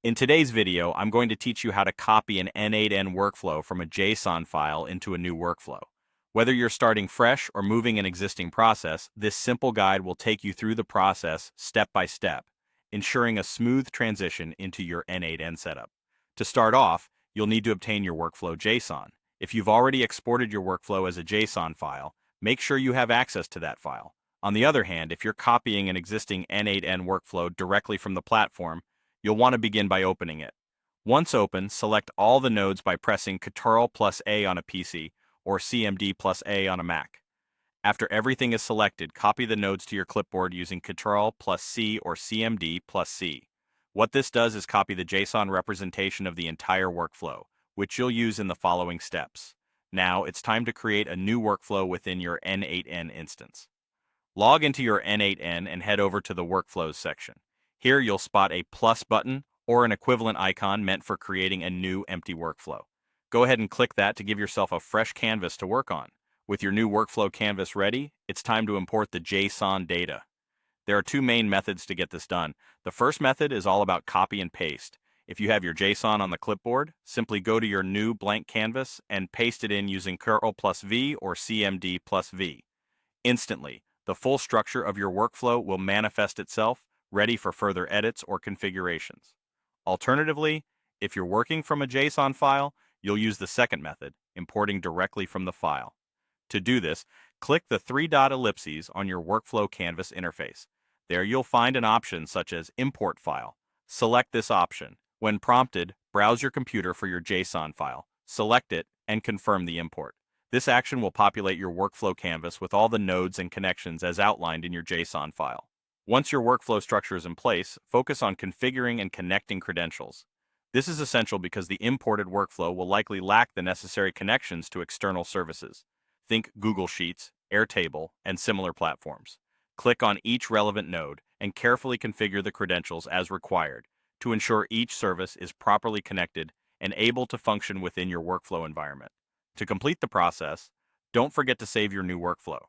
In today's video, I'm going to teach you how to copy an n8n workflow from a JSON file into a new workflow. Whether you're starting fresh or moving an existing process, this simple guide will take you through the process step by step, ensuring a smooth transition into your n8n setup. To start off, you'll need to obtain your workflow JSON. If you've already exported your workflow as a JSON file, make sure you have access to that file. On the other hand, if you're copying an existing n8n workflow directly from the platform, you'll want to begin by opening it. Once open, select all the nodes by pressing Ctrl+A on a PC or CMD+A on a Mac. After everything is selected, copy the nodes to your clipboard using Ctrl+C or CMD+C. What this does is copy the JSON representation of the entire workflow, which you'll use in the following steps. Now, it's time to create a new workflow within your n8n instance. Log into your n8n and head over to the Workflows section. Here you'll spot a plus button or an equivalent icon meant for creating a new empty workflow. Go ahead and click that to give yourself a fresh canvas to work on. With your new workflow canvas ready, it's time to import the JSON data. There are two main methods to get this done. The first method is all about copy and paste. If you have your JSON on the clipboard, simply go to your new blank canvas and paste it in using Ctrl+V or CMD+V. Instantly, the full structure of your workflow will manifest itself, ready for further edits or configurations. Alternatively, if you're working from a JSON file, you'll use the second method, importing directly from the file. To do this, click the three-dot ellipses on your workflow canvas interface. There you'll find an option such as Import File. Select this option. When prompted, browse your computer for your JSON file, select it, and confirm the import. This action will populate your workflow canvas with all the nodes and connections as outlined in your JSON file. Once your workflow structure is in place, focus on configuring and connecting credentials. This is essential because the imported workflow will likely lack the necessary connections to external services. Think Google Sheets, Airtable, and similar platforms. Click on each relevant node and carefully configure the credentials as required to ensure each service is properly connected and able to function within your workflow environment. To complete the process, don't forget to save your new workflow.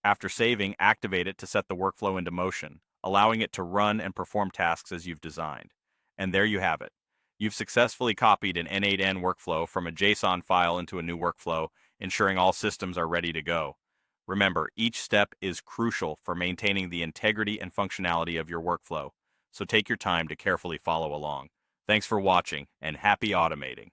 After saving, activate it to set the workflow into motion, allowing it to run and perform tasks as you've designed. And there you have it. You've successfully copied an n8n workflow from a JSON file into a new workflow, ensuring all systems are ready to go. Remember, each step is crucial for maintaining the integrity and functionality of your workflow, so take your time to carefully follow along. Thanks for watching, and happy automating.